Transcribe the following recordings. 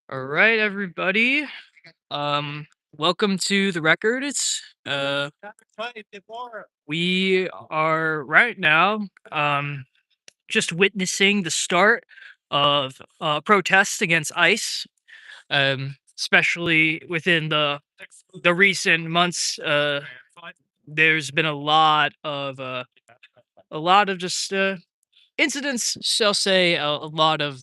All right, everybody. Um, Welcome to the record. We are right now just witnessing the start of protests against ICE, especially within the recent months. There's been a lot of just incidents, shall say, a lot of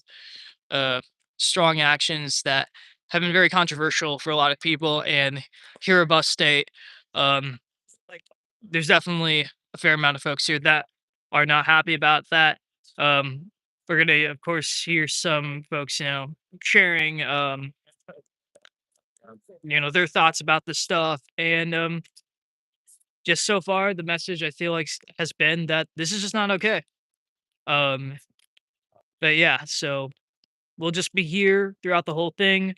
uh, strong actions that have been very controversial for a lot of people. And here at Bus State, um, like there's definitely a fair amount of folks here that are not happy about that. We're gonna, of course, hear some folks, sharing, their thoughts about the stuff, and just so far, the message I feel like has been that this is just not okay. Um, but yeah, so we'll just be here throughout the whole thing,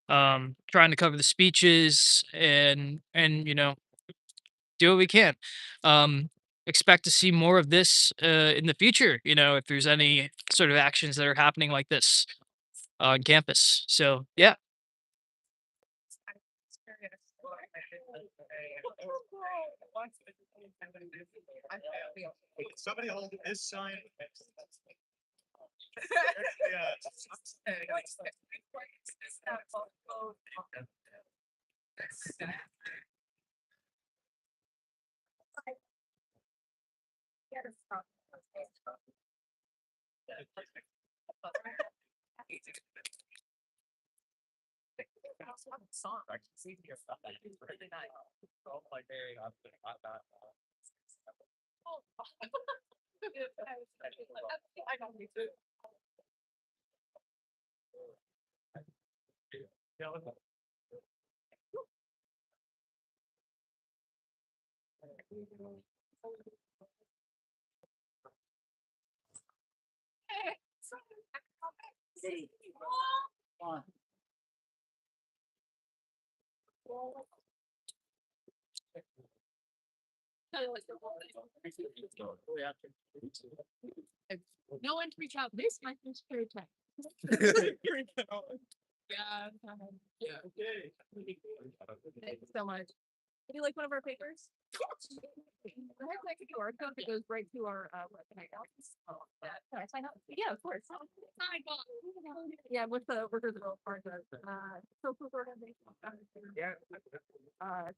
trying to cover the speeches and do what we can. Um, Expect to see more of this in the future. If there's any sort of actions that are happening like this on campus. So yeah. Somebody hold this sign. No one to reach out. This might be scary time. Yeah. Thank you so much. Would you like one of our papers? I have like a QR code that goes right to our website. Can I sign up? Yeah, of course. Yeah, with the workers at all part of social organization. Yeah. Uh,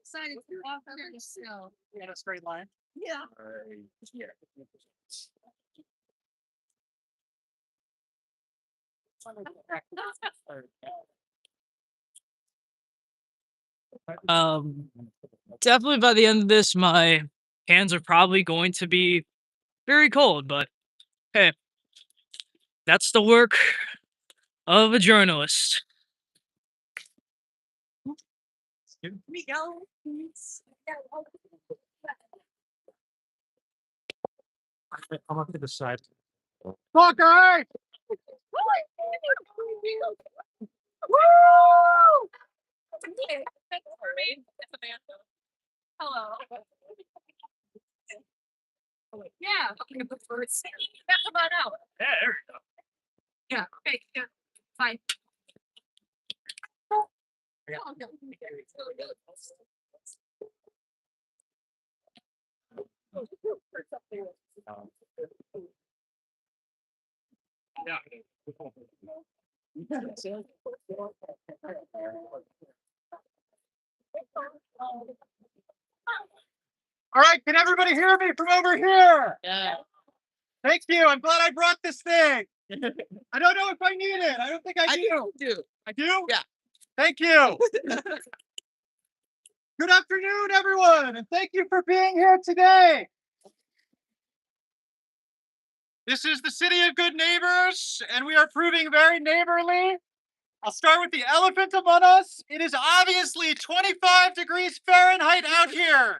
Sign it off there, so. In a straight line. Yeah. Um, Definitely by the end of this, my hands are probably going to be very cold. But hey, that's the work of a journalist. We go. I'm up to the side. Fucker! Woo! For me, it's Amanda. Hello. Yeah. Okay, the birds. Yeah, come on out. Yeah, there we go. Yeah. Okay. Yeah. Fine. All right, can everybody hear me from over here? Yeah. Thank you. I'm glad I brought this thing. I don't know if I need it. I don't think I do. I do? Yeah. Thank you. Good afternoon, everyone, and thank you for being here today. This is the city of good neighbors, and we are proving very neighborly. I'll start with the elephant among us. It is obviously 25 degrees Fahrenheit out here.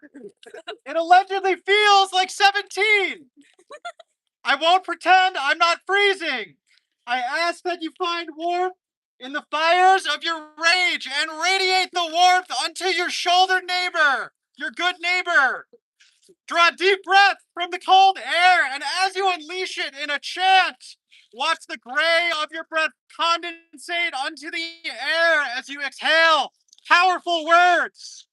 It allegedly feels like 17. I won't pretend I'm not freezing. I ask that you find warmth in the fires of your rage and radiate the warmth unto your shoulder neighbor, your good neighbor. Draw a deep breath from the cold air, and as you unleash it in a chant, watch the gray of your breath condensate onto the air as you exhale powerful words.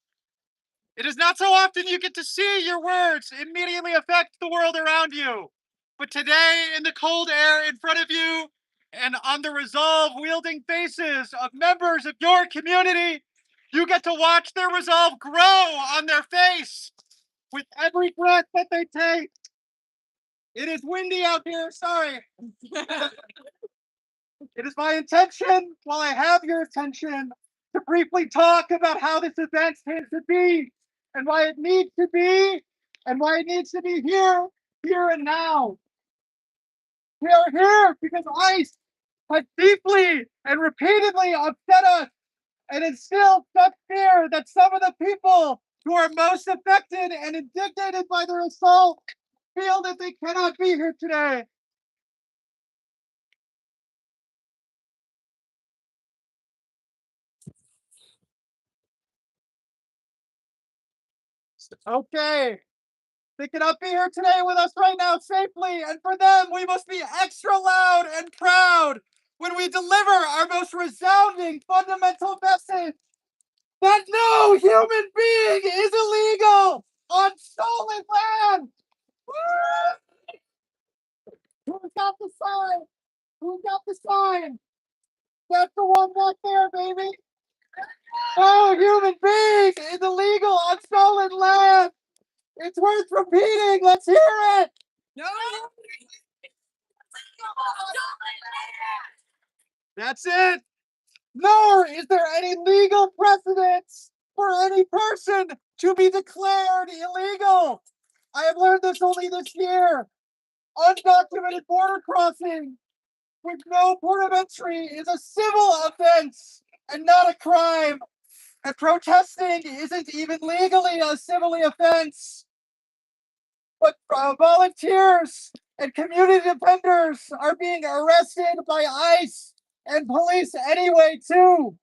It is not so often you get to see your words immediately affect the world around you. But today, in the cold air in front of you and on the resolve wielding faces of members of your community, you get to watch their resolve grow on their face with every breath that they take. It is windy out here, sorry. It is my intention, while I have your attention, to briefly talk about how this event came to be, and why it needs to be, and why it needs to be here and now. We are here because ICE has deeply and repeatedly upset us and instilled such fear that some of the people who are most affected and indignated by their assault feel that they cannot be here today. Okay, they cannot be here today with us right now safely, and for them, we must be extra loud and proud when we deliver our most resounding fundamental message that no human being is illegal on stolen land. Who's got the sign? Who got the sign? That's the one back there, baby. No human being is illegal on stolen land. It's worth repeating. Let's hear it. No. That's it. Nor is there any legal precedence for any person to be declared illegal. I have learned this only this year. Undocumented border crossing with no port of entry is a civil offense and not a crime. And protesting isn't even legally a civil offense. But volunteers and community defenders are being arrested by ICE and police anyway, too.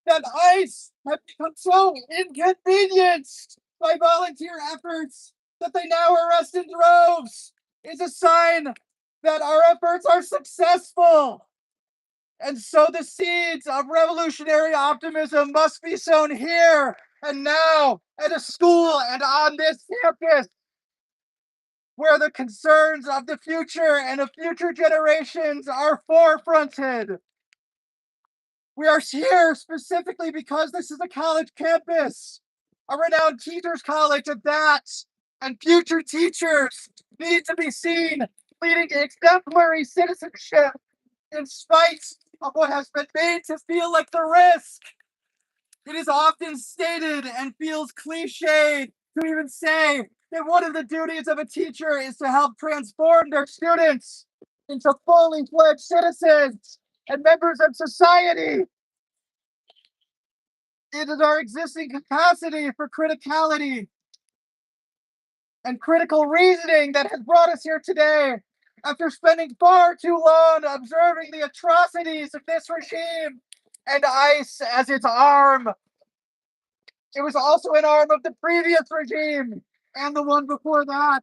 That ICE have become so inconvenienced by volunteer efforts that they now arrest in droves is a sign that our efforts are successful. And so the seeds of revolutionary optimism must be sown here and now at a school and on this campus, where the concerns of the future and of future generations are forefronted. We are here specifically because this is a college campus, a renowned teachers college at that, and future teachers need to be seen leading exemplary citizenship in spite of what has been made to feel like the risk. It is often stated and feels cliched to even say that one of the duties of a teacher is to help transform their students into fully fledged citizens and members of society. It is our existing capacity for criticality and critical reasoning that has brought us here today. After spending far too long observing the atrocities of this regime and ICE as its arm, it was also an arm of the previous regime and the one before that.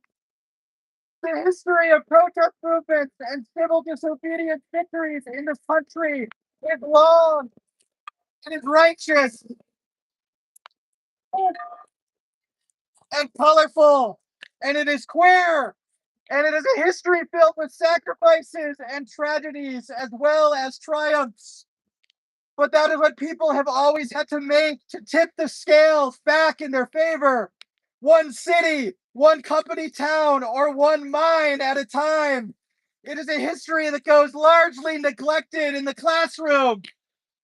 The history of protest movements and civil disobedience victories in this country is long, it is righteous, and colorful, and it is queer, and it is a history filled with sacrifices and tragedies as well as triumphs. But that is what people have always had to make to tip the scales back in their favor. One city, one company town, or one mine at a time. It is a history that goes largely neglected in the classroom.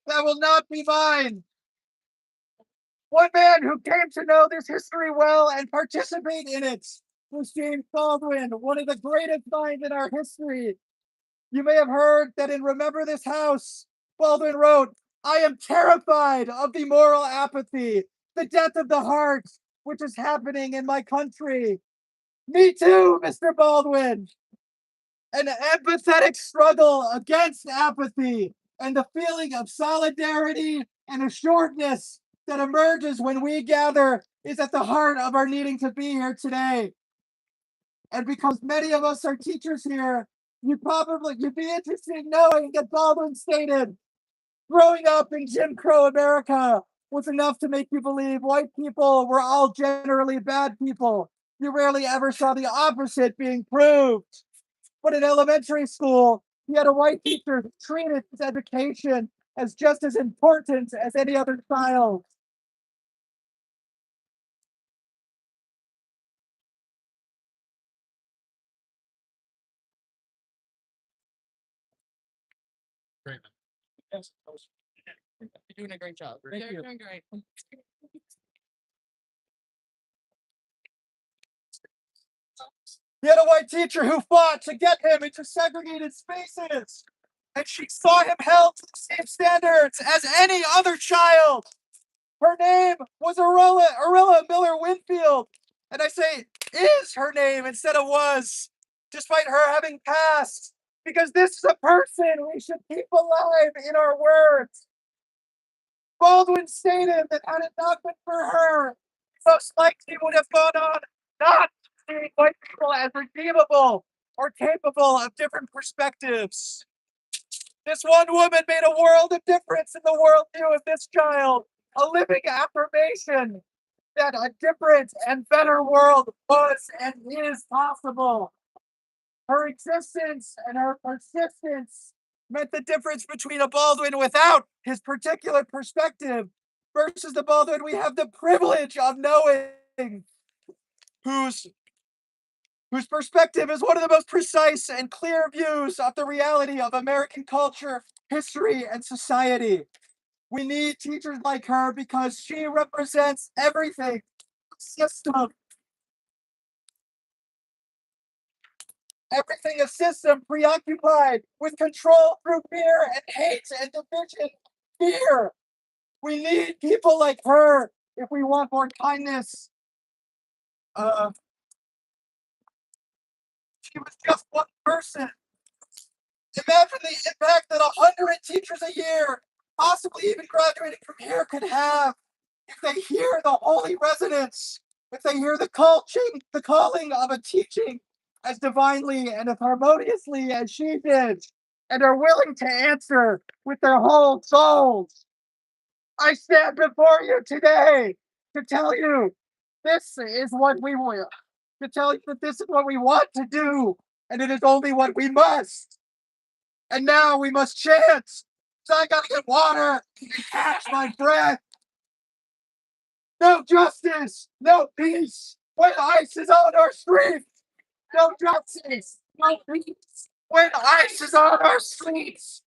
That will not be mine. One man who came to know this history well and participate in it was James Baldwin, one of the greatest minds in our history. You may have heard that in Remember This House, Baldwin wrote, "I am terrified of the moral apathy, the death of the heart, which is happening in my country." Me too, Mr. Baldwin. An empathetic struggle against apathy and the feeling of solidarity and assuredness that emerges when we gather is at the heart of our needing to be here today. And because many of us are teachers here, you'd be interested in knowing that Baldwin stated, growing up in Jim Crow America was enough to make you believe white people were all generally bad people. You rarely ever saw the opposite being proved. But in elementary school, he had a white teacher who treated his education as just as important as any other child. Great. Yes, you're doing a great job. Thank you. Doing great. He had a white teacher who fought to get him into segregated spaces, and she saw him held to the same standards as any other child. Her name was Arilla Miller Winfield, and I say is her name instead of was, despite her having passed, because this is a person we should keep alive in our words. Baldwin stated that had it not been for her, most likely would have gone on not seeing white people as redeemable or capable of different perspectives. This one woman made a world of difference in the worldview of this child, a living affirmation that a different and better world was and is possible. Her existence and her persistence meant the difference between a Baldwin without his particular perspective versus the Baldwin we have the privilege of knowing, whose whose perspective is one of the most precise and clear views of the reality of American culture, history, and society. We need teachers like her because she represents everything. System, everything a system preoccupied with control through fear and hate and division. Fear. We need people like her if we want more kindness. Uh, she was just one person. Imagine the impact that 100 teachers a year, possibly even graduating from here, could have if they hear the holy resonance, if they hear the calling of a teaching as divinely and as harmoniously as she did, and are willing to answer with their whole souls. I stand before you today to tell you this is what we will, to tell you that this is what we want to do, and it is only what we must. And now we must chant. So I gotta get water and catch my breath. No justice, no peace when ice is on our streets. No justice, no peace when ice is on our streets.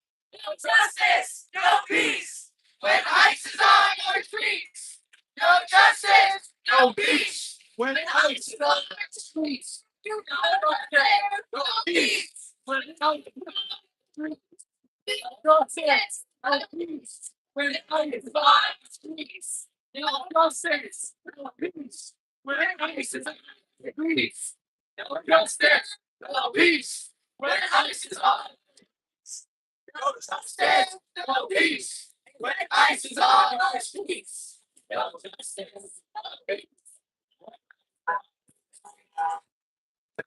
No justice, no peace. When ICE is on our streets. No justice, no peace. When ICE is on our streets. No justice, no peace. When ICE is on our streets. No justice, no peace. When ICE is on our streets. No justice, no peace. When ICE is on our streets. No justice, no peace. When ICE is on no justice, no peace. When ICE is on our streets. No justice, no peace.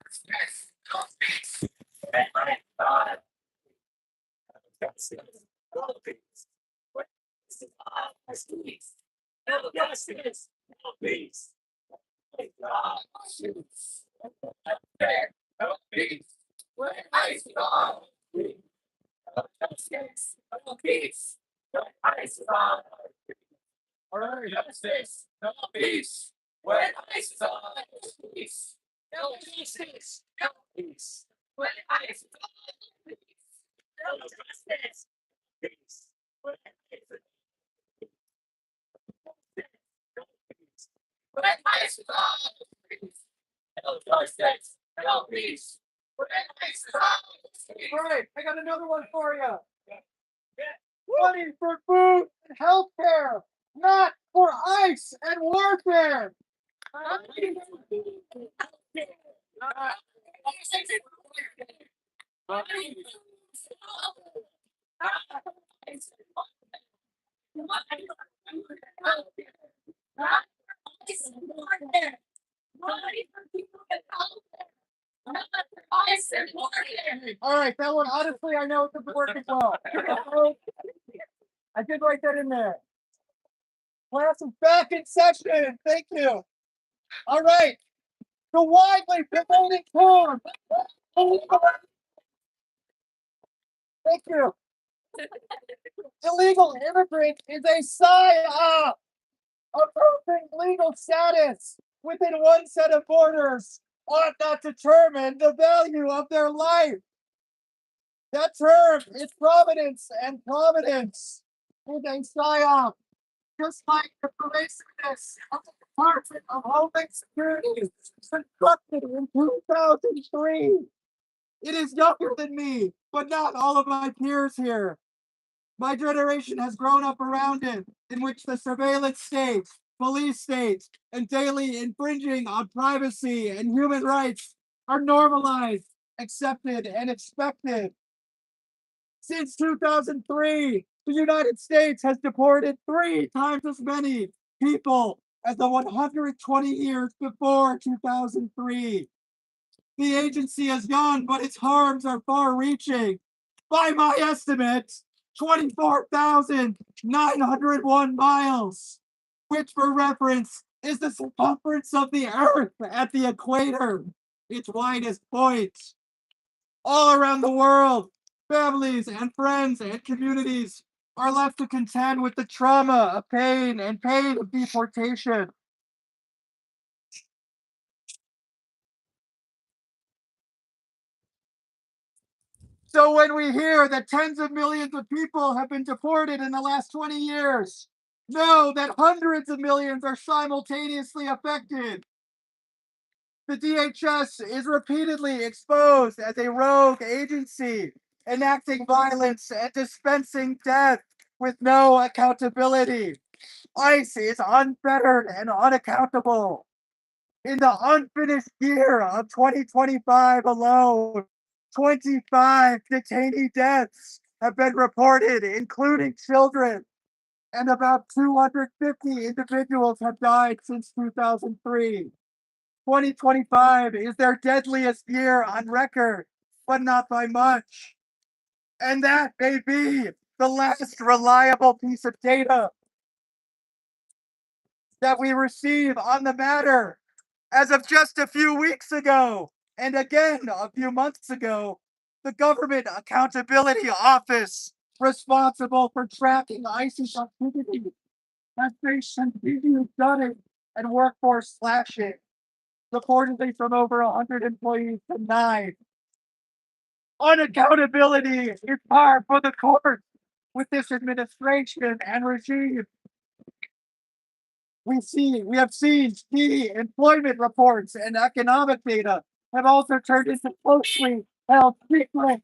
Justice, no peace. When ICE is on justice, no peace. When ICE is on our streets. No justice, no peace. When ICE is on our streets. No peace. When ICE is on our streets. No justice, no peace. When ICE is on our streets. No justice, no peace. When ICE is on our streets. No justice, no peace. When ICE is on our streets. No justice, peace. When ICE is no peace. When ICE is on our streets. No justice, no peace. When ICE is on our streets. All right, I got another one for you. Money for food and healthcare, not for ice and warfare. All right, that one, honestly, I know it's working well. I did write that in there. Class is back in session. Thank you. All right. The widely promoted term. Thank you. Illegal immigrant is a psyop approving legal status within one set of borders ought not determine the value of their life. That term is providence, and providence is a psyop, just like the pervasiveness of the Department of Homeland Security constructed in 2003. It is younger than me, but not all of my peers here. My generation has grown up around it, in which the surveillance state, police state, and daily infringing on privacy and human rights are normalized, accepted, and expected. Since 2003, the United States has deported 3 times as many people as the 120 years before 2003. The agency is young, but its harms are far reaching. By my estimate, 24,901 miles, which for reference is the circumference of the Earth at the equator, its widest point. All around the world, families and friends and communities are left to contend with the trauma of pain and pain of deportation. So when we hear that tens of millions of people have been deported in the last 20 years, know that hundreds of millions are simultaneously affected. The DHS is repeatedly exposed as a rogue agency, enacting violence and dispensing death with no accountability. ICE is unfettered and unaccountable. In the unfinished year of 2025 alone, 25 detainee deaths have been reported, including children, and about 250 individuals have died since 2003. 2025 is their deadliest year on record, but not by much. And that may be the last reliable piece of data that we receive on the matter. As of just a few weeks ago, and again a few months ago, the Government Accountability Office, responsible for tracking ISIS activity, has faced continued gutting and workforce slashing, reportedly from over 100 employees to 9. Unaccountability is par for the course with this administration and regime. We have seen key employment reports and economic data have also turned into closely held secrets.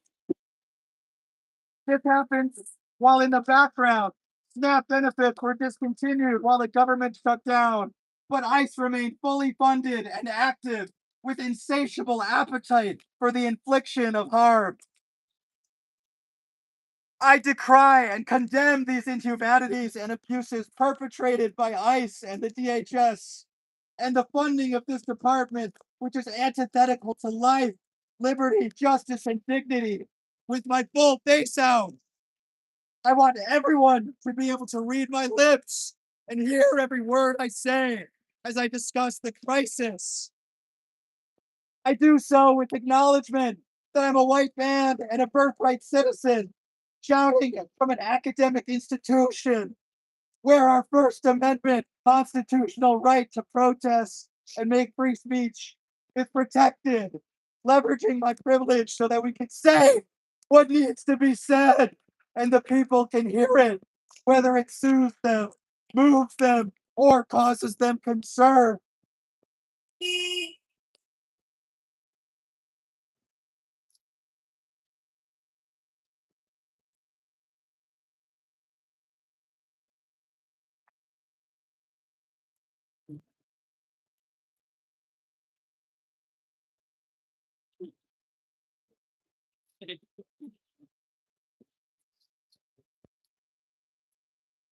This happens while in the background, SNAP benefits were discontinued while the government shut down, but ICE remained fully funded and active with insatiable appetite for the infliction of harm. I decry and condemn these inhumanities and abuses perpetrated by ICE and the DHS, and the funding of this department, which is antithetical to life, liberty, justice, and dignity, with my full face out. I want everyone to be able to read my lips and hear every word I say as I discuss the crisis. I do so with acknowledgement that I'm a white man and a birthright citizen, shouting from an academic institution where our First Amendment constitutional right to protest and make free speech is protected, leveraging my privilege so that we can say what needs to be said and the people can hear it, whether it soothes them, moves them, or causes them concern.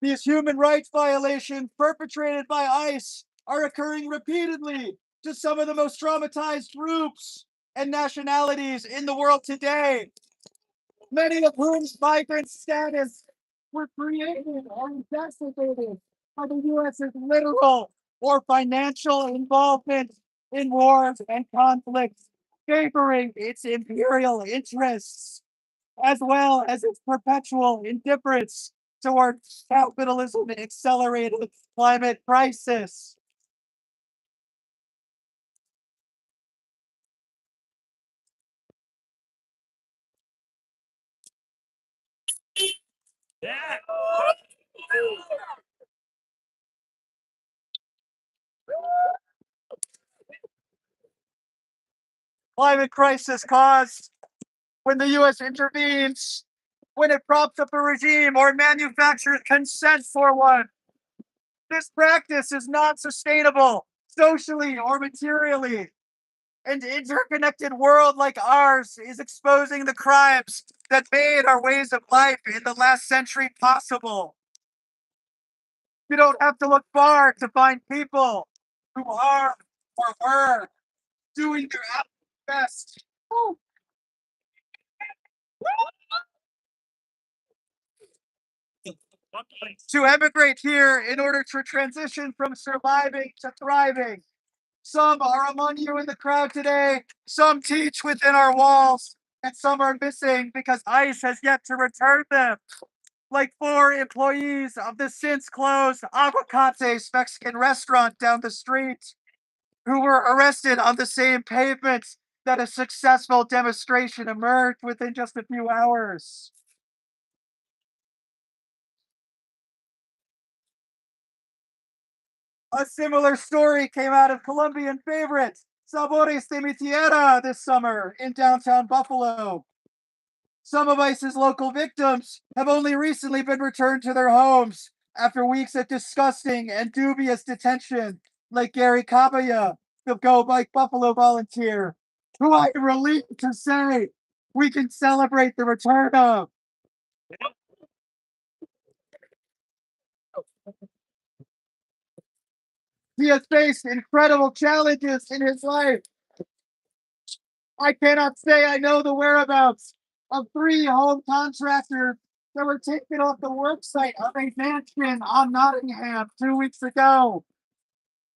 These human rights violations perpetrated by ICE are occurring repeatedly to some of the most traumatized groups and nationalities in the world today, many of whose migrant status were created or exacerbated by the US's literal or financial involvement in wars and conflicts, favoring its imperial interests, as well as its perpetual indifference towards capitalism accelerated climate crisis. Climate crisis caused when the US intervenes, when it props up a regime or manufactures consent for one. This practice is not sustainable socially or materially. An interconnected world like ours is exposing the crimes that made our ways of life in the last century possible. You don't have to look far to find people who are or were doing their absolute best to emigrate here in order to transition from surviving to thriving. Some are among you in the crowd today, some teach within our walls, and some are missing because ICE has yet to return them. Like 4 employees of the since closed Aguacate's Mexican restaurant down the street, who were arrested on the same pavement that a successful demonstration emerged within just a few hours. A similar story came out of Colombian favorite Sabores de mi Tierra this summer in downtown Buffalo. Some of ICE's local victims have only recently been returned to their homes after weeks of disgusting and dubious detention, like Gary Cabaya, the Go Bike Buffalo volunteer, who I am relieved to say we can celebrate the return of. He has faced incredible challenges in his life. I cannot say I know the whereabouts of 3 home contractors that were taken off the worksite of a mansion on Nottingham 2 weeks ago.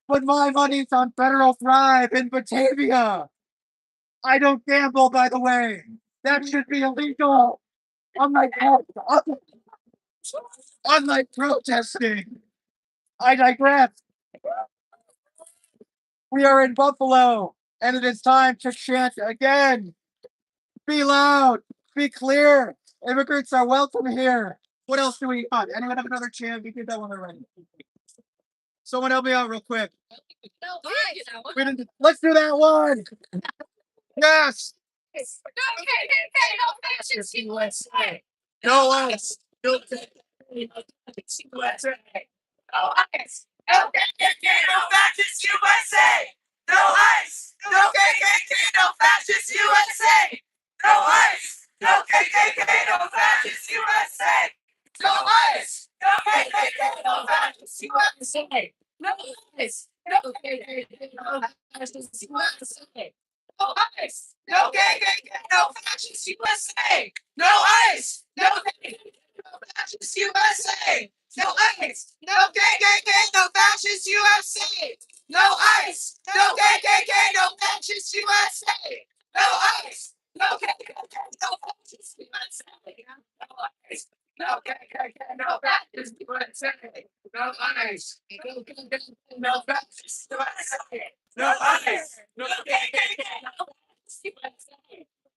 But my money's on Federal Thrive in Batavia. I don't gamble, by the way. That should be illegal. Unlike protesting. I digress. We are in Buffalo, and it is time to chant again. Be loud, be clear. Immigrants are welcome here. What else do we got? Anyone have another chant? We did that one already. Someone help me out real quick. Let's do that one. Yes. No fascist USA. No ice. No USA. No ice. No KKK, no fascist USA. No ice. No KKK, no fascist USA. No ice. No KKK, no fascist USA. No ice. No KKK, no fascist USA. No ice. No KKK, no fascist USA. No ice. No KKK, no fascist USA. No ice. No KKK, no fascist USA. No ice. No KKK, no fascist USA. No ice. No KKK, no fascist USA. No ice. No KKK, no fascist USA. No ice. No KKK, no fascist USA. No ice. No KKK, no fascist USA.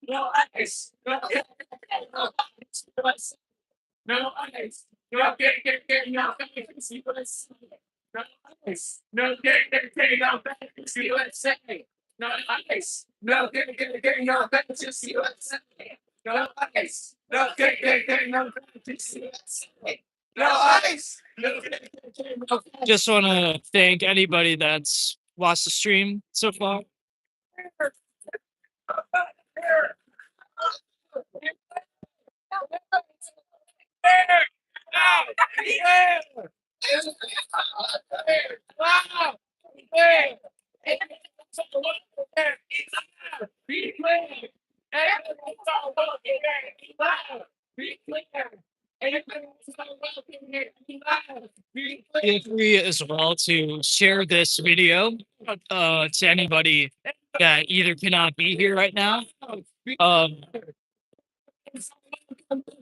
No ice. No KKK, no fascist USA. No ice. No KKK, no fascist USA. No ice. No KKK, no fascist USA. No ice. No KKK, no fascist USA. No ice. No KKK, no fascist USA. No ice. No KKK, no fascist USA. No ice. No KKK, no. Just want to thank anybody that's watched the stream so far. Feel free as well to share this video to anybody that either cannot be here right now. Um,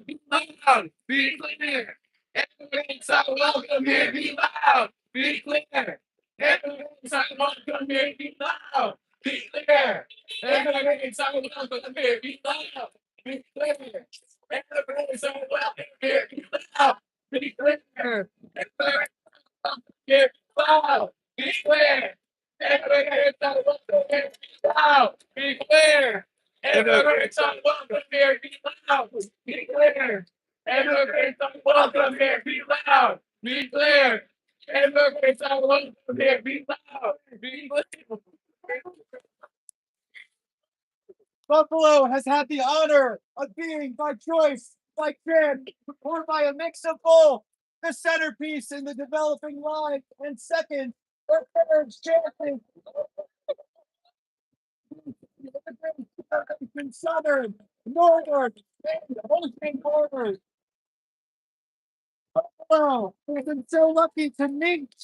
Be loud. Be clear. Everybody's welcome here. Be loud. Be clear. Everybody's welcome here. Be loud. Be clear. Everybody's welcome here. Be loud. Be clear. Everybody's welcome here. Be loud. Be clear. Everybody's welcome here. Be loud. Be clear. Everybody's welcome here. Be loud. Be clear. Everybody's welcome here. Be loud. Be clear. Everybody's welcome here. Be loud. Be clear. Everybody's welcome here. Be loud. Be clear. Buffalo has had the honor of being, by choice, by trend, or by a mix of both, the centerpiece in the developing line, and second, or third champion. Southern, northern, and ocean borders. Buffalo has been so lucky to meet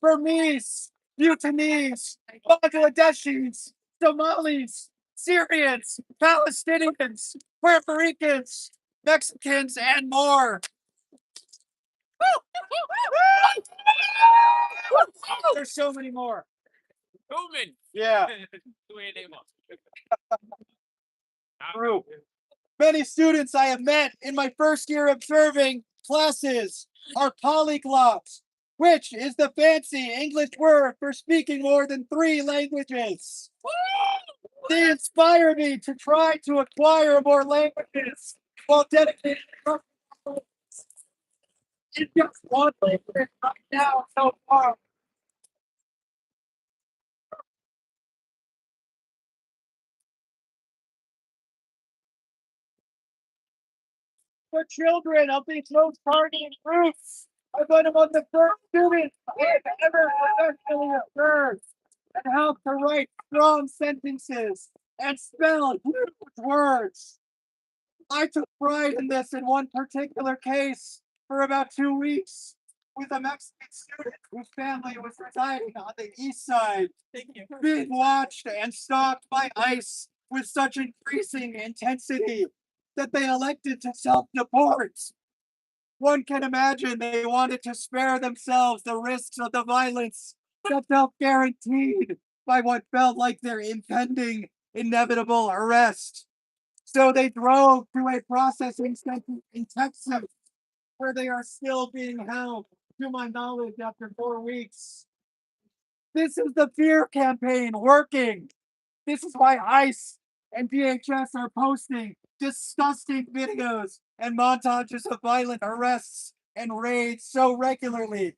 Burmese, Bhutanese, Bangladeshis, Somalis, Syrians, Palestinians, Puerto Ricans, Mexicans, and more. There's so many more. Human. Yeah. True. Many students I have met in my first year observing classes are polyglots, which is the fancy English word for speaking more than 3 languages. They inspire me to try to acquire more languages while dedicating in just one language right now so far. For children of these most targeted groups, I've been among the first students I have ever professionally observed and helped to write strong sentences and spell huge words. I took pride in this in one particular case for about 2 weeks with a Mexican student whose family was residing on the east side, being watched and stalked by ICE with such increasing intensity that they elected to self-deport. One can imagine they wanted to spare themselves the risks of the violence that felt guaranteed by what felt like their impending, inevitable arrest. So they drove to a processing center in Texas, where they are still being held, to my knowledge, after 4 weeks. This is the fear campaign working. This is why ICE and DHS are posting disgusting videos and montages of violent arrests and raids so regularly,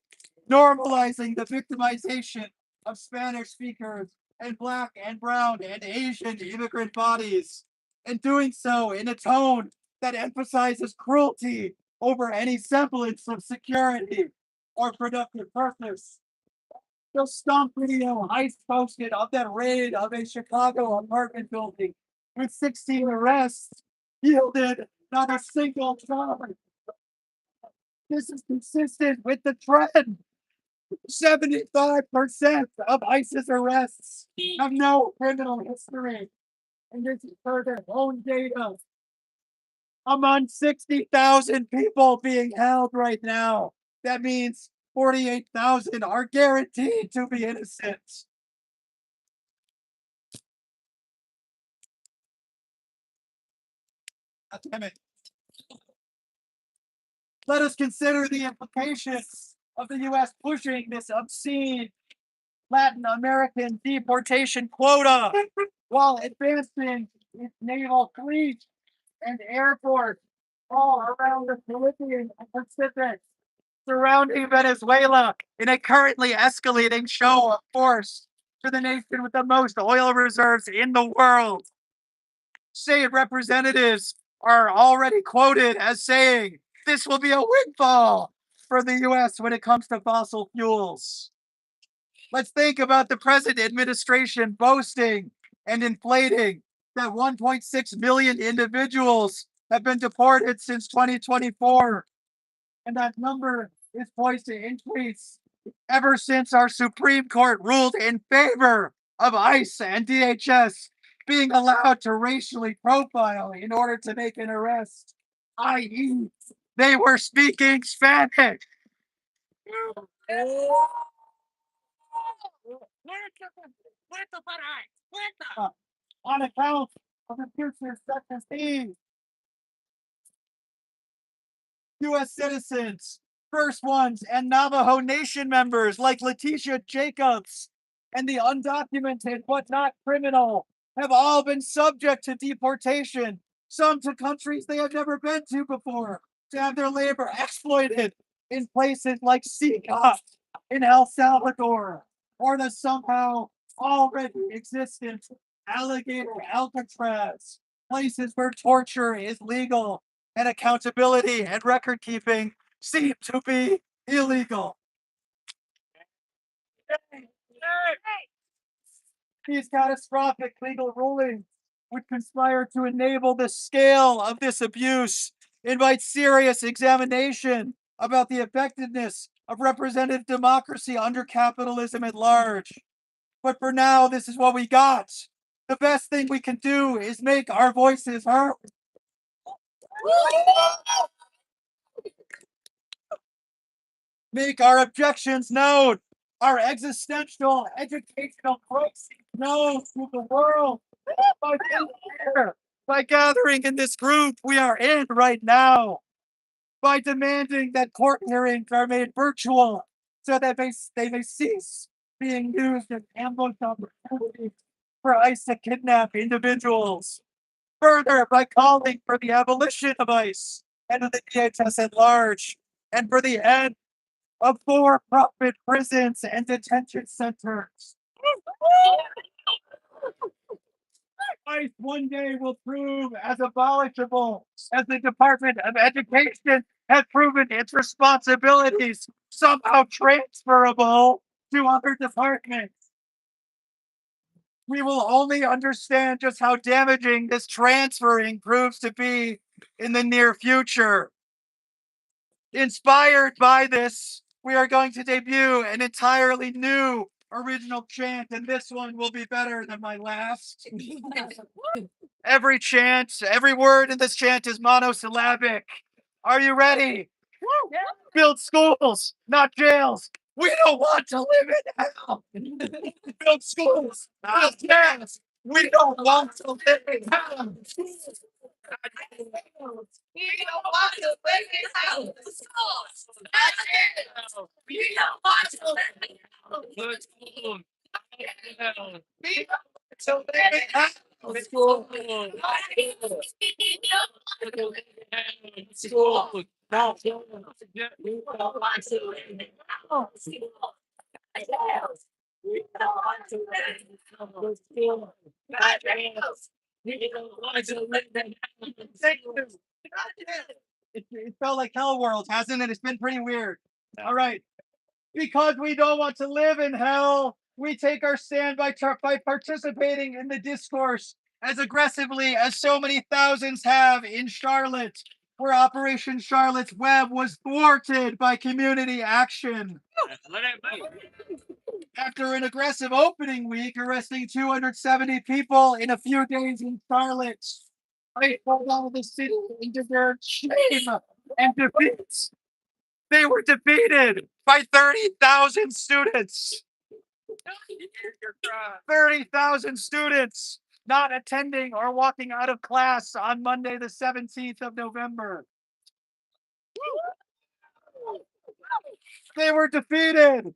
normalizing the victimization of Spanish speakers and Black and Brown and Asian immigrant bodies, and doing so in a tone that emphasizes cruelty over any semblance of security or productive purpose. The stump video ICE posted of that raid of a Chicago apartment building with 16 arrests yielded not a single charge. This is consistent with the trend. 75% of ICE's arrests have no criminal history, and this is per their own data. Among 60,000 people being held right now, that means 48,000 are guaranteed to be innocent. Damn it. Let us consider the implications of the US pushing this obscene Latin American deportation quota while advancing its naval fleet and air force all around the Caribbean and Pacific, surrounding Venezuela in a currently escalating show of force to the nation with the most oil reserves in the world. State representatives are already quoted as saying this will be a windfall for the US when it comes to fossil fuels. Let's think about the present administration boasting and inflating that 1.6 million individuals have been deported since 2024. And that number is poised to increase ever since our Supreme Court ruled in favor of ICE and DHS being allowed to racially profile in order to make an arrest, i.e., they were speaking Spanish. On account of the future such as these, U.S. citizens, First Ones, and Navajo Nation members like Letitia Jacobs and the undocumented but not criminal have all been subject to deportation, some to countries they have never been to before, to have their labor exploited in places like Seacock in El Salvador, or the somehow already existent Alligator Alcatraz, places where torture is legal and accountability and record keeping seem to be illegal. These catastrophic legal rulings, which conspire to enable the scale of this abuse, invite serious examination about the effectiveness of representative democracy under capitalism at large. But for now, this is what we got. The best thing we can do is make our voices heard. Make our objections known, our existential educational crises known to the world by gathering in this group we are in right now, by demanding that court hearings are made virtual so that they may cease being used as ambush opportunities for ICE to kidnap individuals. Further, by calling for the abolition of ICE and of the DHS at large, and for the end of for-profit prisons and detention centers. ICE one day will prove as abolishable as the Department of Education has proven its responsibilities somehow transferable to other departments. We will only understand just how damaging this transferring proves to be in the near future. Inspired by this, we are going to debut an entirely new original chant, and this one will be better than my last. Every chant, every word in this chant is monosyllabic. Are you ready? Build schools, not jails. We don't want to live in hell. Build schools, not jails. We don't want to live in hell. We don't want to live in hell. We don't want to live in hell. We don't want to live in hell. It felt like Hell World, hasn't it? It's been pretty weird. All right. Because we don't want to live in hell, we take our stand by participating in the discourse as aggressively as so many thousands have in Charlotte, where Operation Charlotte's Web was thwarted by community action. After an aggressive opening week, arresting 270 people in a few days in Charlotte, I pulled out of the city into their shame and defeat. They were defeated by 30,000 students. 30,000 students not attending or walking out of class on Monday, the 17th of November. They were defeated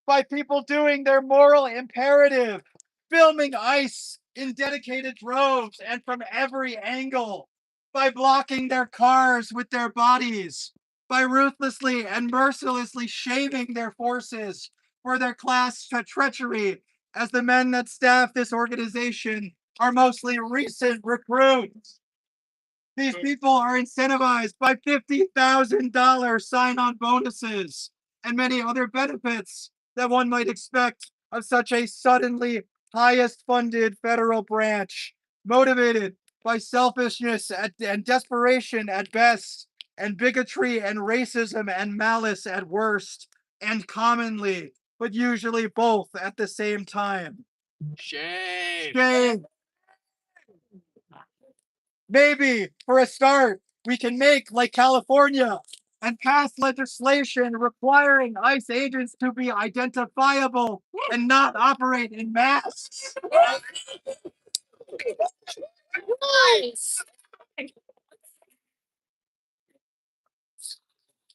by people doing their moral imperative, filming ICE in dedicated droves and from every angle, by blocking their cars with their bodies, by ruthlessly and mercilessly shaming their forces for their class treachery, as the men that staff this organization are mostly recent recruits. These people are incentivized by $50,000 sign-on bonuses and many other benefits that one might expect of such a suddenly highest funded federal branch, motivated by selfishness and desperation at best, and bigotry and racism and malice at worst, and commonly, but usually both at the same time. Shame. Shame. Maybe for a start, we can make like California and pass legislation requiring ICE agents to be identifiable and not operate in masks.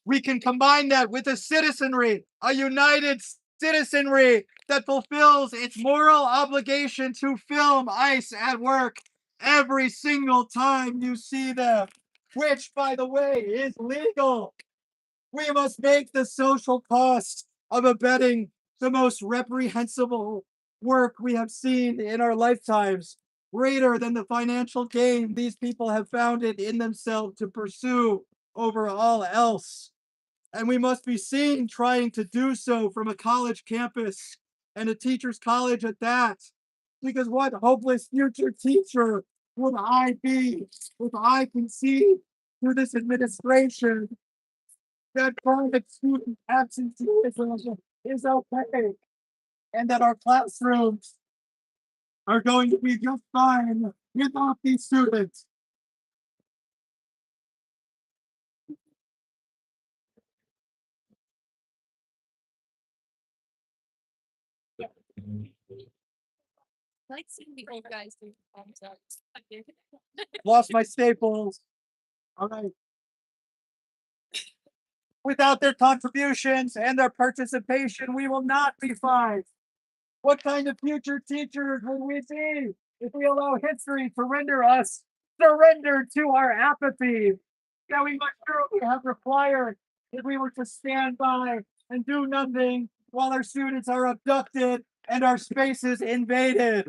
We can combine that with a citizenry, a united citizenry that fulfills its moral obligation to film ICE at work every single time you see them, which, by the way, is legal. We must make the social cost of abetting the most reprehensible work we have seen in our lifetimes greater than the financial gain these people have found it in themselves to pursue over all else. And we must be seen trying to do so from a college campus and a teacher's college at that. Because what hopeless future teacher would I be if I concede to this administration that chronic student absenteeism is okay and that our classrooms are going to be just fine without these students? Like seeing the old guys do thumbs up. Lost my staples. All right. Without their contributions and their participation, we will not be fine. What kind of future teachers will we be if we allow history to render us surrender to our apathy that we must surely have required if we were to stand by and do nothing while our students are abducted and our spaces invaded?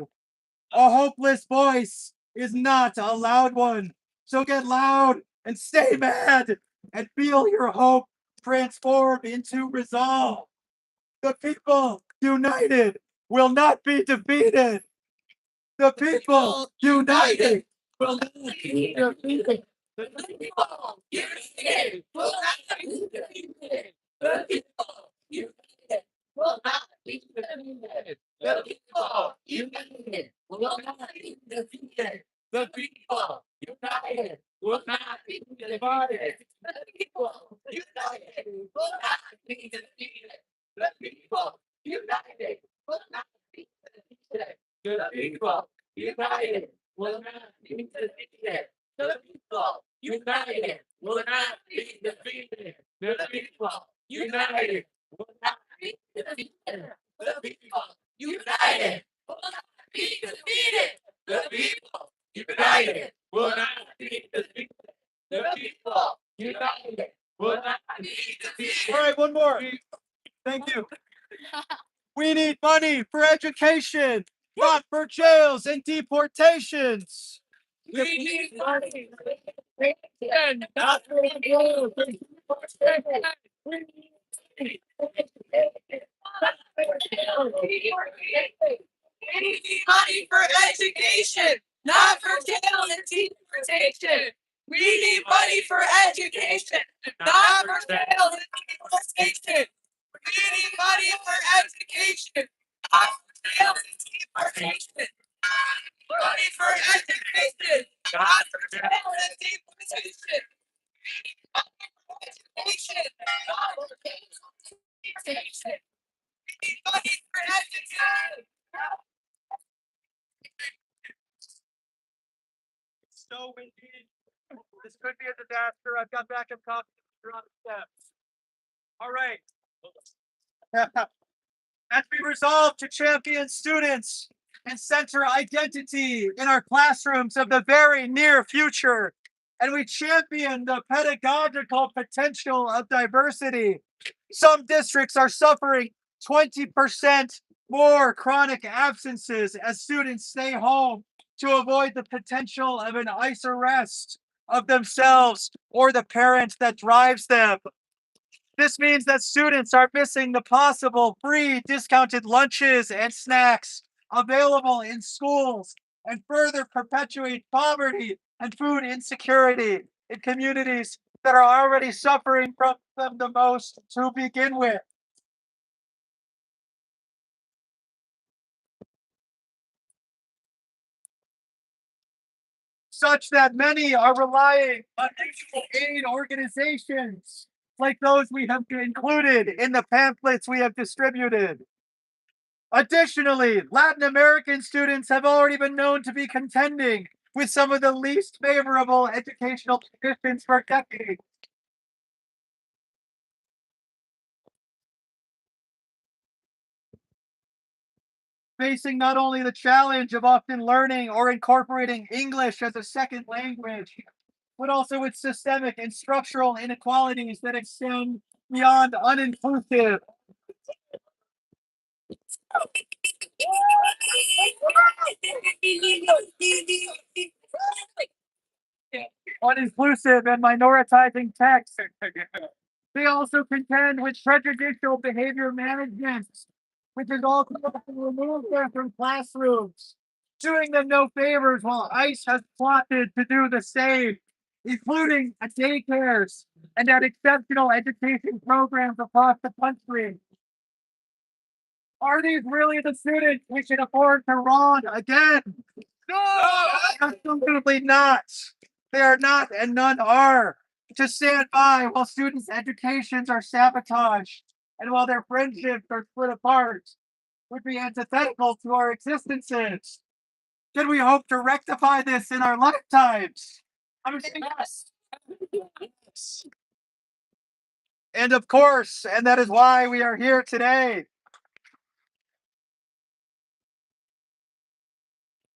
A hopeless voice is not a loud one. So get loud and stay mad and feel your hope transform into resolve. The people united will not be defeated. The people united will not be defeated. The people united will not be defeated. The people united will not be defeated. The people united will not be defeated. The people united will not be divided. The people united will not be defeated. The people united will not be defeated. The people united will not be defeated. The people united will not be defeated. The people united will not be defeated. The people united will not be defeated. The people united will not be defeated. The people united will not be defeated. All right, one more. Thank you. We need money for education, not for jails and deportations. We need money for education, not for jails and deportations. We need money for education, not for jail and deportation. We need money for education, not for jail and deportation. We need money for education, not for jail and deportation. Money for education, not for jail and deportation. Education, not for jail and deportation. We need money for education. So indeed, this could be a disaster. I've got backup copies on the steps. All right. As we resolve to champion students and center identity in our classrooms of the very near future, and we champion the pedagogical potential of diversity, some districts are suffering 20% more chronic absences as students stay home to avoid the potential of an ICE arrest. of themselves or the parent that drives them. This means that students are missing the possible free discounted lunches and snacks available in schools and further perpetuate poverty and food insecurity in communities that are already suffering from them the most to begin with. Such that many are relying on mutual aid organizations like those we have included in the pamphlets we have distributed. Additionally, Latin American students have already been known to be contending with some of the least favorable educational conditions for decades. Facing not only the challenge of often learning or incorporating English as a second language, but also with systemic and structural inequalities that extend beyond uninclusive. Uninclusive and minoritizing texts. They also contend with prejudicial behavior management, which is also to remove them from classrooms, doing them no favors while ICE has plotted to do the same, including at daycares and at exceptional education programs across the country. Are these really the students we should afford to wrong again? No! Absolutely not. They are not, and none are. To stand by while students' educations are sabotaged and while their friendships are split apart would be antithetical to our existences. Can we hope to rectify this in our lifetimes? I'm saying yes. And of course, and that is why we are here today.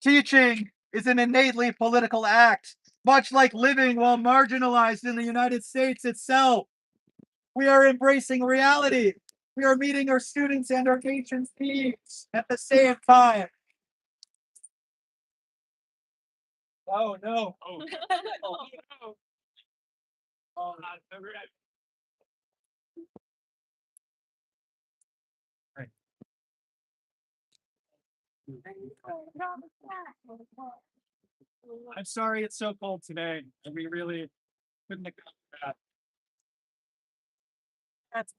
Teaching is an innately political act, much like living while marginalized in the United States itself. We are embracing reality. We are meeting our students and our nation's needs at the same time. Oh no. Oh, oh no. Oh, Right. I'm sorry it's so cold today, and we really couldn't have gotten that. That's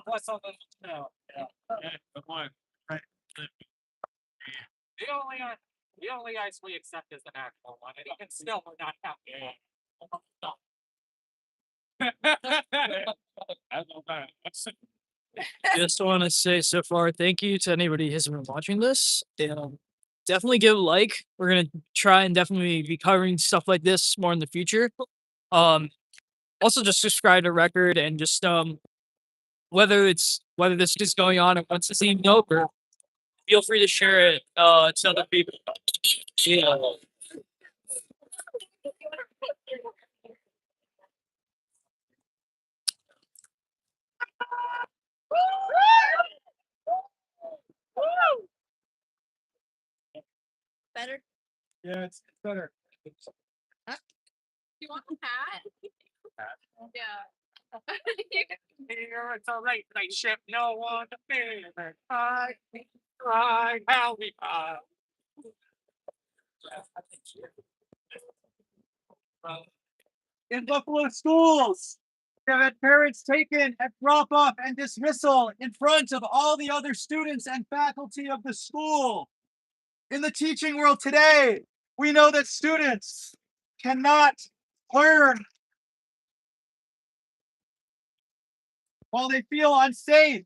what's on the no. yeah, come on. Right. The only the only ice we accept is the natural one, and even still, we're not happy. I love that. Just want to say so far, thank you to anybody who's been watching this. Definitely give a like. We're gonna try and definitely be covering stuff like this more in the future. Um, Also just subscribe to Record and just whether this is going on and once it's even over, feel free to share it to other people. Yeah. Better. Yeah, it's better. You want a hat? Yeah. Here it's a late night ship, no one to fear. Cry, how we cry. In Buffalo schools, we have had parents taken at drop off and dismissal in front of all the other students and faculty of the school. In the teaching world today, we know that students cannot learn while they feel unsafe.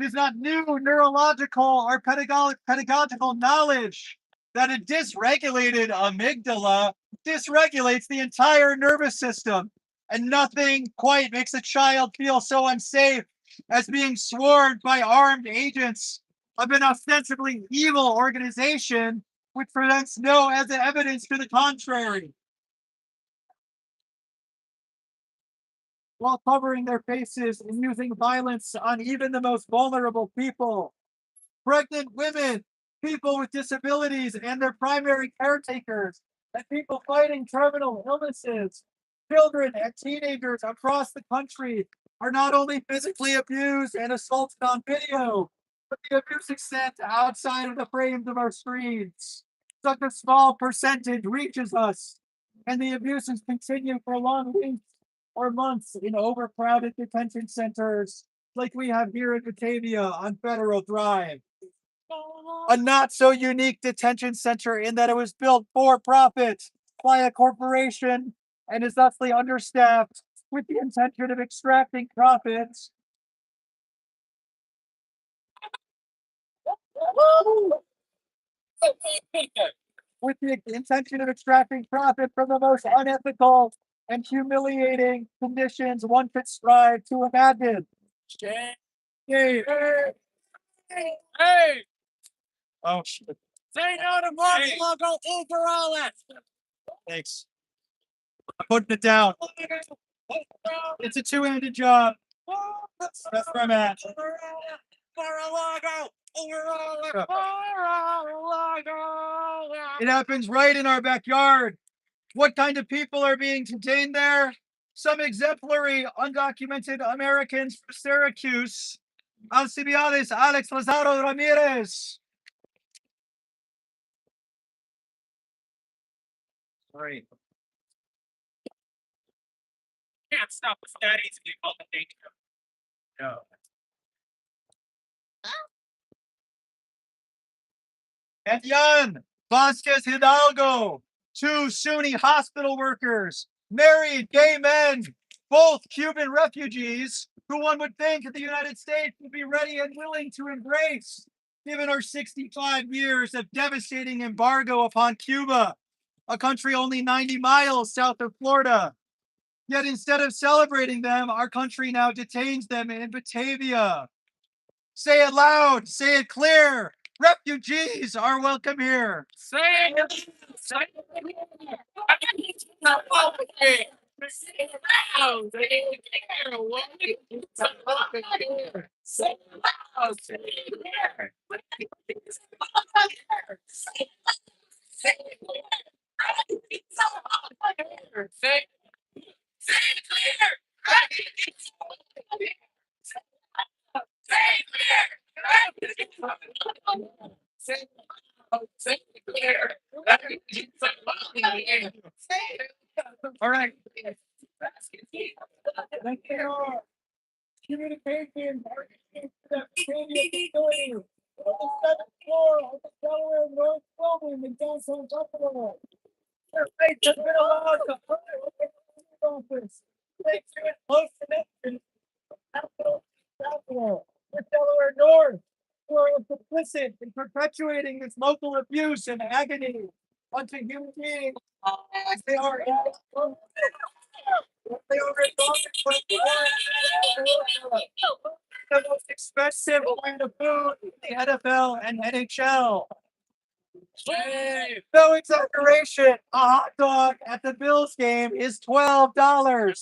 It is not new neurological or pedagogical knowledge that a dysregulated amygdala dysregulates the entire nervous system, and nothing quite makes a child feel so unsafe as being swarmed by armed agents of an ostensibly evil organization which presents no as evidence to the contrary, while covering their faces and using violence on even the most vulnerable people. Pregnant women, people with disabilities, and their primary caretakers and people fighting terminal illnesses. Children and teenagers across the country are not only physically abused and assaulted on video, but the abuse extends outside of the frames of our screens. Such a small percentage reaches us, and the abuses continue for long weeks or months in overcrowded detention centers like we have here in Batavia on Federal Drive. A not so unique detention center in that it was built for profit by a corporation and is thusly understaffed with the intention of extracting profits. With the intention of extracting profit from the most unethical and humiliating conditions one could strive to imagine. Hey, hey, hey. Oh shit. Say no to Mark's logo overall it. Thanks. I'm putting it down. It's a two-handed job. That's where I'm at. It happens right in our backyard. What kind of people are being detained there? Some exemplary, undocumented Americans from Syracuse. Alcibiades Alex Lazaro Ramirez. Sorry. Can't stop us that easily. No. And Jan Vasquez Hidalgo, two SUNY hospital workers, married gay men, both Cuban refugees, who one would think the United States would be ready and willing to embrace, given our 65 years of devastating embargo upon Cuba, a country only 90 miles south of Florida. Yet instead of celebrating them, our country now detains them in Batavia. Say it loud, say it clear. Refugees are welcome here. Say it. Say it. All right. Thank you. Communication. On the seventh floor of the Delaware North Building in downtown Buffalo. Their fates have been allowed to fly over the office. Thanks to its close connection capital, the Delaware North, who are complicit in perpetuating this local abuse and agony unto human beings as they are in they are the most expensive brand of food in the NFL and NHL. No exaggeration, a hot dog at the Bills game is $12.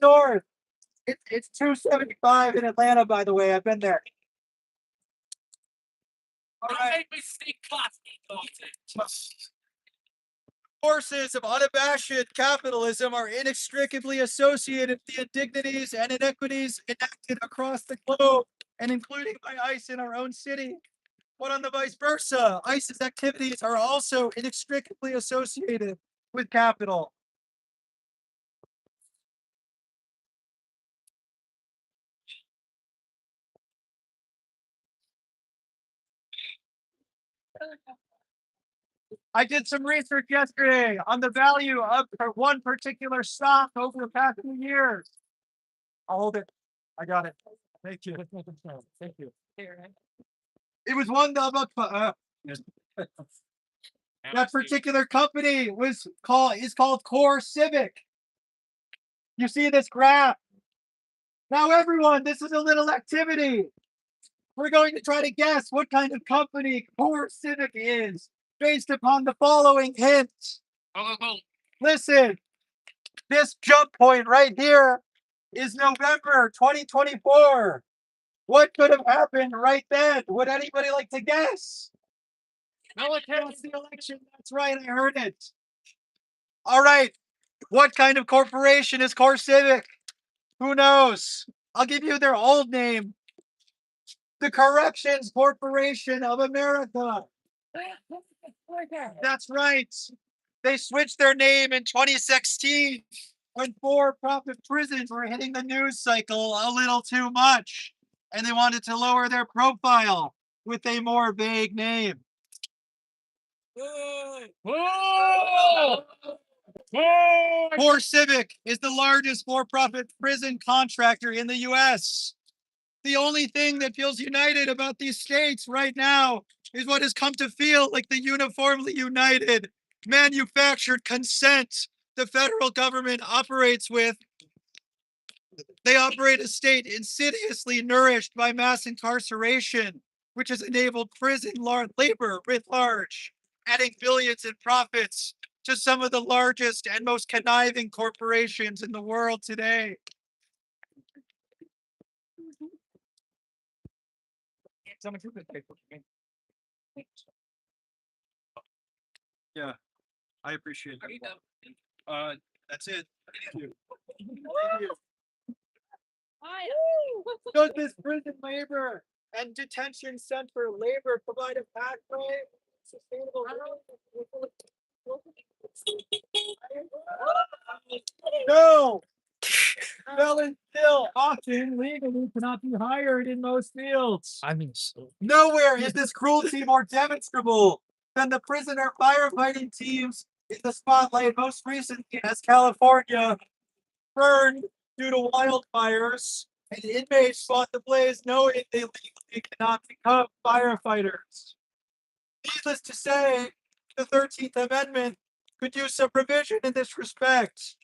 North. It's $2.75 in Atlanta, by the way. I've been there. All right. Forces of unabashed capitalism are inextricably associated with the indignities and inequities enacted across the globe, and including by ICE in our own city. But on the vice versa, ICE's activities are also inextricably associated with capital. I did some research yesterday on the value of one particular stock over the past few years. I'll hold it. I got it. Thank you. Thank you. It was one about that particular company is called Core Civic. You see this graph. Now, everyone, this is a little activity. We're going to try to guess what kind of company Core Civic is based upon the following hints. Listen, this jump point right here is November 2024. What could have happened right then? Would anybody like to guess? No one lost the election. That's right. I heard it. All right. What kind of corporation is Core Civic? Who knows? I'll give you their old name, the Corrections Corporation of America. That's right. They switched their name in 2016 when for-profit prisons were hitting the news cycle a little too much, and they wanted to lower their profile with a more vague name. Core Civic is the largest for-profit prison contractor in the US. The only thing that feels united about these states right now is what has come to feel like the uniformly united manufactured consent the federal government operates with. They operate a state insidiously nourished by mass incarceration, which has enabled prison labor writ large, adding billions in profits to some of the largest and most conniving corporations in the world today. Yeah, I appreciate that. That's it. Thank you. Thank you. Does this prison labor and detention center labor provide a pathway to sustainable no. Felons still often legally cannot be hired in most fields. I mean, so Nowhere is this cruelty more demonstrable than the prisoner firefighting teams in the spotlight most recently as California burned due to wildfires, and inmates fought the blaze knowing they legally cannot become firefighters. Needless to say, the 13th Amendment could use some provision in this respect.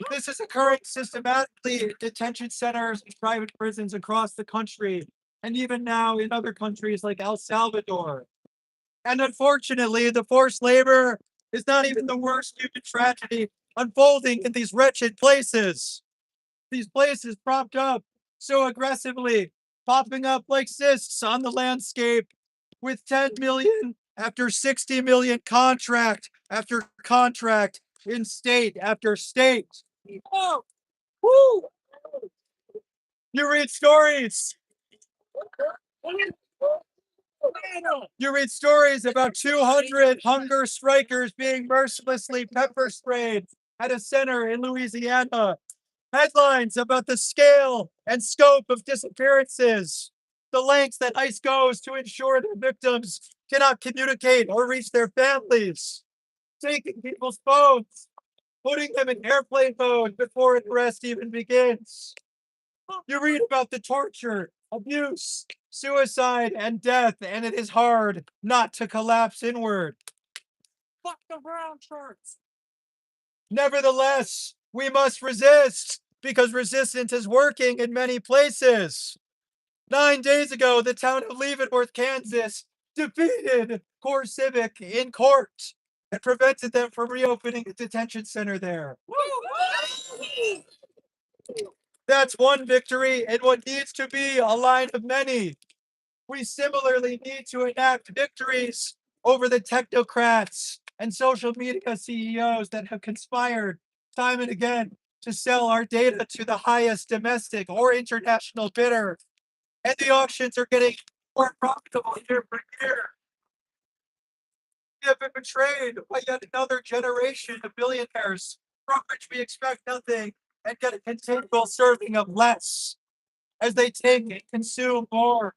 This is occurring systematically in detention centers and private prisons across the country, and even now in other countries like El Salvador. And unfortunately, the forced labor is not even the worst human tragedy unfolding in these wretched places. These places propped up so aggressively, popping up like cysts on the landscape, with 10 million after 60 million contract after contract in state after state. Oh, woo! You read stories. You read stories about 200 hunger strikers being mercilessly pepper sprayed at a center in Louisiana. Headlines about the scale and scope of disappearances, the lengths that ICE goes to ensure their victims cannot communicate or reach their families, taking people's phones, putting them in airplane mode before an arrest even begins. You read about the torture, abuse, suicide, and death, and it is hard not to collapse inward. Fuck the brown shirts. Nevertheless, we must resist because resistance is working in many places. 9 days ago, the town of Leavenworth, Kansas, defeated Core Civic in court and prevented them from reopening a detention center there. That's one victory in what needs to be a line of many. We similarly need to enact victories over the technocrats and social media CEOs that have conspired time and again to sell our data to the highest domestic or international bidder. And the auctions are getting more profitable year for year. We have been betrayed by yet another generation of billionaires from which we expect nothing and get a continual serving of less as they take and consume more.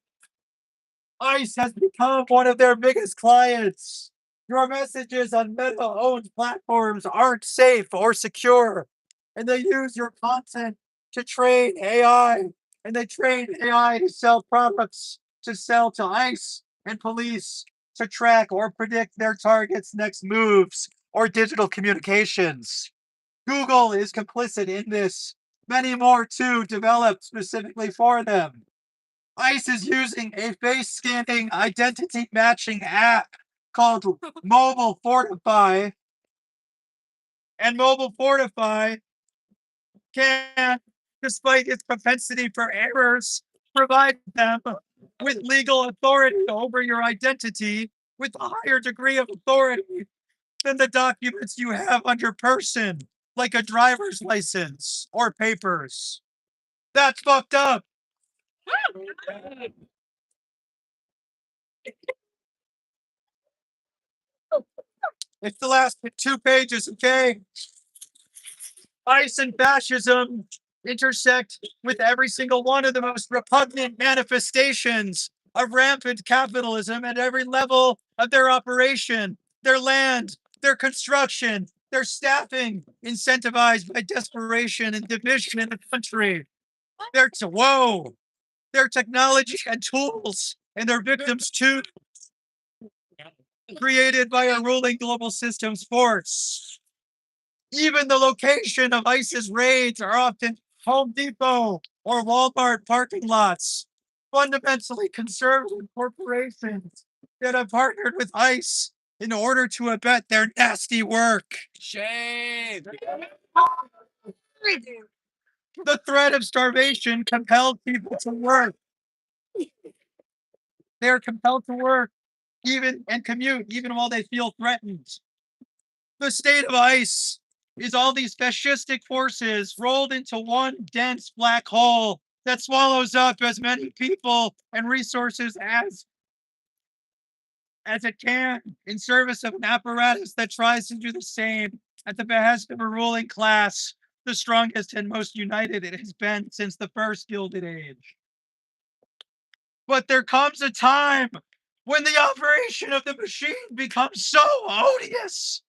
ICE has become one of their biggest clients. Your messages on Meta-owned platforms aren't safe or secure, and they use your content to train AI, and they train AI to sell products to sell to ICE and police to track or predict their targets' next moves or digital communications. Google is complicit in this. Many more too developed specifically for them. ICE is using a face scanning identity matching app called Mobile Fortify. And Mobile Fortify can, despite its propensity for errors, provide them with legal authority over your identity with a higher degree of authority than the documents you have on your person, like a driver's license or papers. That's fucked up. It's the last 2 pages, okay? ICE and fascism intersect with every single one of the most repugnant manifestations of rampant capitalism at every level of their operation, their land, their construction, their staffing, incentivized by desperation and division in the country. Their technology and tools, and their victims too, created by a ruling global systems force. Even the location of ICE's raids are often Home Depot or Walmart parking lots. Fundamentally conservative corporations that have partnered with ICE in order to abet their nasty work. Shame. The threat of starvation compelled people to work. They are compelled to work and commute even while they feel threatened. The state of ICE is all these fascistic forces rolled into one dense black hole that swallows up as many people and resources as it can in service of an apparatus that tries to do the same at the behest of a ruling class, the strongest and most united it has been since the first Gilded Age. But there comes a time when the operation of the machine becomes so odious,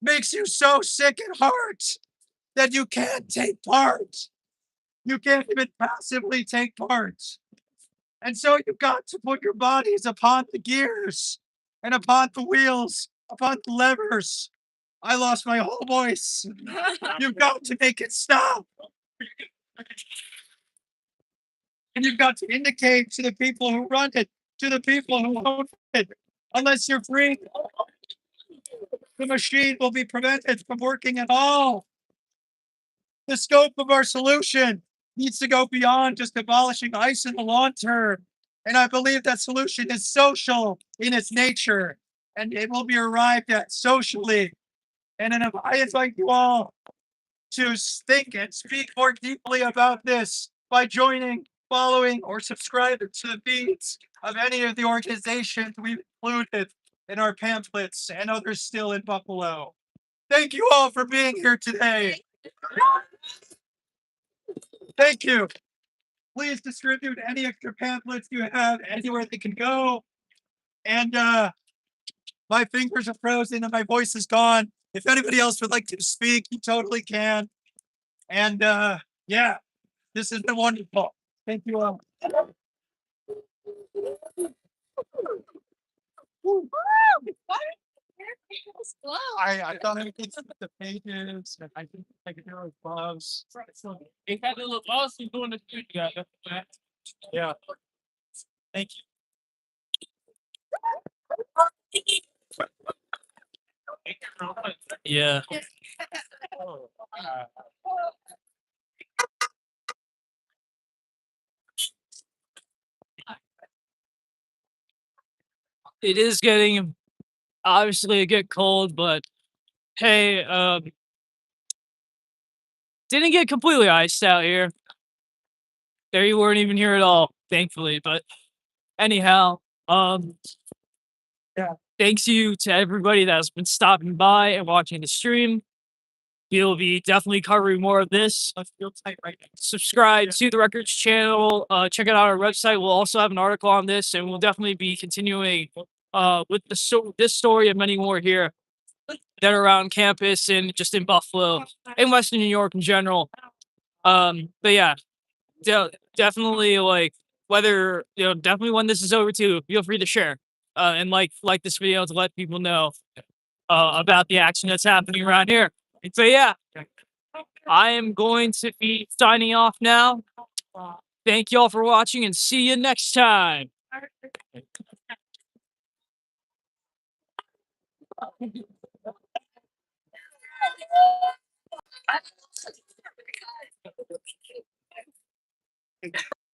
makes you so sick at heart that you can't take part. You can't even passively take part. And so you've got to put your bodies upon the gears and upon the wheels, upon the levers. I lost my whole voice. You've got to make it stop. And you've got to indicate to the people who run it, to the people who own it, unless you're free, the machine will be prevented from working at all. The scope of our solution needs to go beyond just abolishing ICE in the long term. And I believe that solution is social in its nature, and it will be arrived at socially. And then I invite you all to think and speak more deeply about this by joining, following, or subscribing to the feeds of any of the organizations we've included in our pamphlets and others still in Buffalo. Thank you all for being here today. Thank you. Please distribute any extra pamphlets you have anywhere they can go. And my fingers are frozen and my voice is gone. If anybody else would like to speak, you totally can. And yeah, this has been wonderful. Thank you all. I thought I could see the pages, and I think I could hear those gloves. It had a little awesome doing the studio. Yeah. Thank Yeah. you. It is getting obviously a bit cold, but hey, didn't get completely iced out here. There you weren't even here at all, thankfully. But anyhow, Yeah. thanks you to everybody that's been stopping by and watching the stream. We'll be definitely covering more of this. I feel tight right now. Subscribe to the Records channel. Check out our website. We'll also have an article on this, and we'll definitely be continuing with this story and many more here that are around campus and just in Buffalo and Western New York in general. But yeah, definitely like whether definitely when this is over too, feel free to share and like this video to let people know about the action that's happening around here. So yeah, I am going to be signing off now. Thank you all for watching and see you next time.